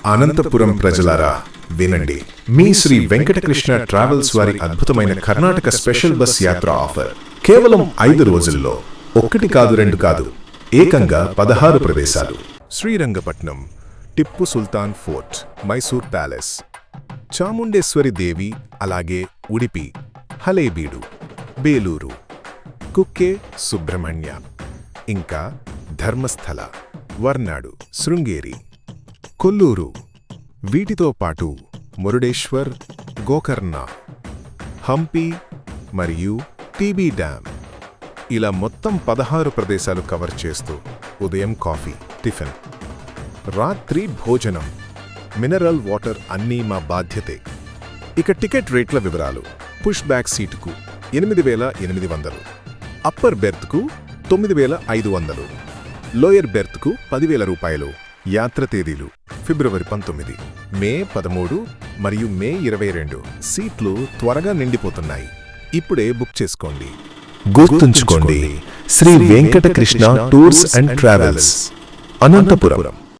అనంతపురం ప్రజలారా వినండి. మీ శ్రీ వెంకటకృష్ణ ట్రావెల్స్ వారి అద్భుతమైన కర్ణాటక స్పెషల్ బస్ యాత్ర ఆఫర్. కేవలం 5 రోజుల్లో 1 కాదు 2 కాదు, ఏకంగా 16 ప్రదేశాలు. శ్రీరంగపట్నం, టిప్పు సుల్తాన్ ఫోర్ట్, మైసూర్ ప్యాలెస్, చాముండేశ్వరి దేవి, అలాగే ఉడిపి, హలేబీడు, బేలూరు, కుక్కే సుబ్రహ్మణ్య, ఇంకా ధర్మస్థల, వర్నాడు, శృంగేరి, కొల్లూరు. వీటితో పాటు మురుడేశ్వర్, గోకర్ణ, హంపి మరియు టీబీ డ్యామ్. ఇలా మొత్తం 16 ప్రదేశాలు కవర్ చేస్తూ ఉదయం కాఫీ, టిఫిన్, రాత్రి భోజనం, మినరల్ వాటర్ అన్నీ మా బాధ్యతే. ఇక టికెట్ రేట్ల వివరాలు. పుష్ బ్యాక్ సీటుకు 8,800, అప్పర్ బెర్త్కు 9,500, లోయర్ బెర్త్కు 10,000 రూపాయలు. యాత్ర తేదీలు ఫిబ్రవరి 19, మే 13 మరియు మే 22. సీట్లు త్వరగా నిండిపోతున్నాయి. ఇప్పుడే బుక్ చేసుకోండి. గుర్తుంచుకోండి, Shri Venkatakrishna tours and travels, Anantapuram.